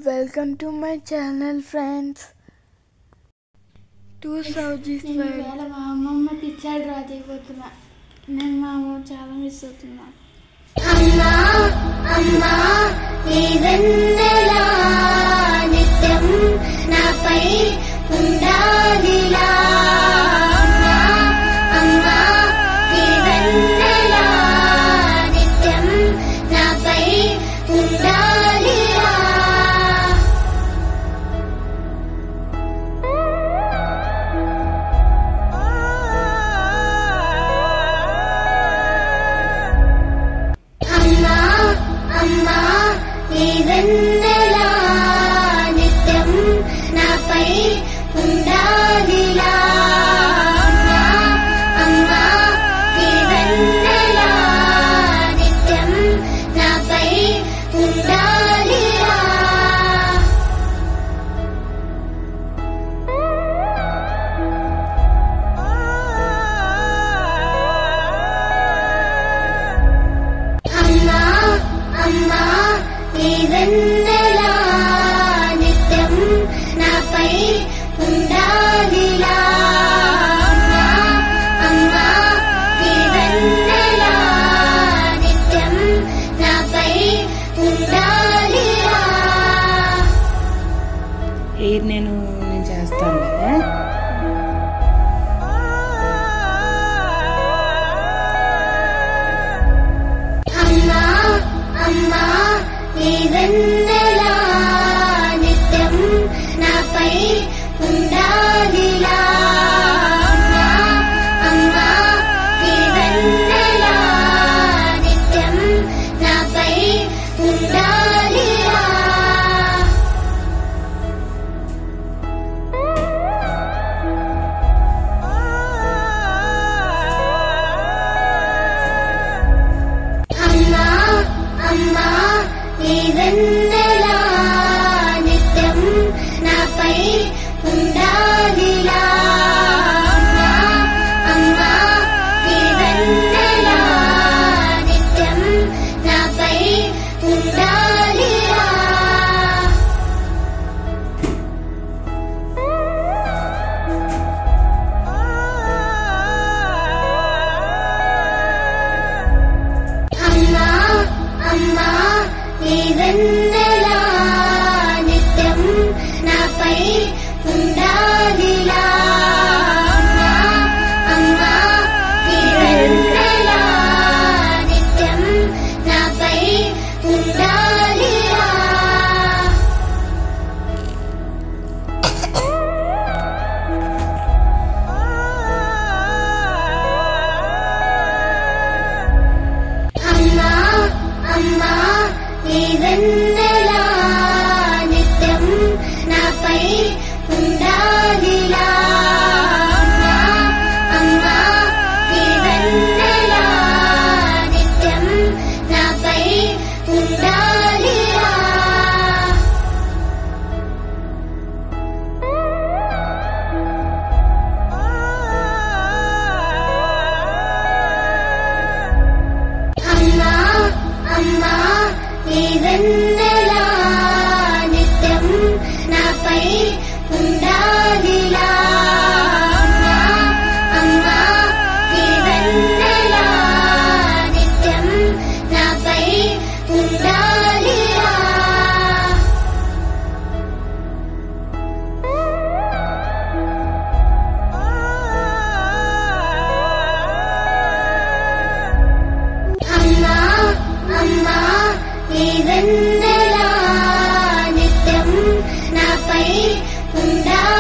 Welcome to my channel friends. ఇవాళ మా అమ్మమ్మకి ఇచ్చాడు రాజైపోతున్నా. నేను మా అమ్మ చాలా మిస్ అవుతున్నా. అమ్మా అమ్మా నీ వెన్నెలా నిత్యం నాపై ఉండాలిలా. అమ్మా అమ్మా నీ వెన్నెలా నిత్యం నాపై ఉండాలిలా. అమ్మా నీ వెన్నెలా నిత్యం నాపై ఉండాలిలా. అమ్మా అమ్మా నీ వెన్నెలా నిత్యం నాపై ఉండాలిలా. అమ్మా అమ్మా నీ వెన్నెలా నిత్యం నాపై ఉండాలిలా. అమ్మా అమ్మా నీ వెన్నెలా నిత్యం నాపై ఉండాలిలా. నేను చేస్తాను. అమ్మా అమ్మా నీ వెన్నెలా నిత్యం నాపై ఉండాలిలా. అమ్మా అమ్మా నీ వెన్నెలా నిత్యం నాపై ఉండాలిలా. అమ్మా అమ్మా నీ వెన్నెలా నిత్యం నాపై ఉండాలిలా. అమ్మా అమ్మా నీ వెన్నెలా నిత్యం నాపై ఉండాలిలా. అమ్మా అమ్మా నీ వెన్నెలా నిత్యం నాపై ఉండాలిలా. అమ్మా అమ్మా నీ వెన్నెలా నిత్యం నాపై ఉండాలిలా. అమ్మా అమ్మా నీ వెన్నెలా నిత్యం నాపై ఉండాలిలా. అమ్మా అమ్మా నీ వెన్నెలా నిత్యం నాపై ఉండాలిలా. అమ్మా అమ్మా నీ వెన్నెలా నిత్యం నాపై ఉండాలిలా. అమ్మా అమ్మా నీ వెన్నెలా నిత్యం నాపై ఉండాలిలా. అమ్మా అమ్మా నీ వెన్నెలా నిత్యం నాపై ఉండాలిలా.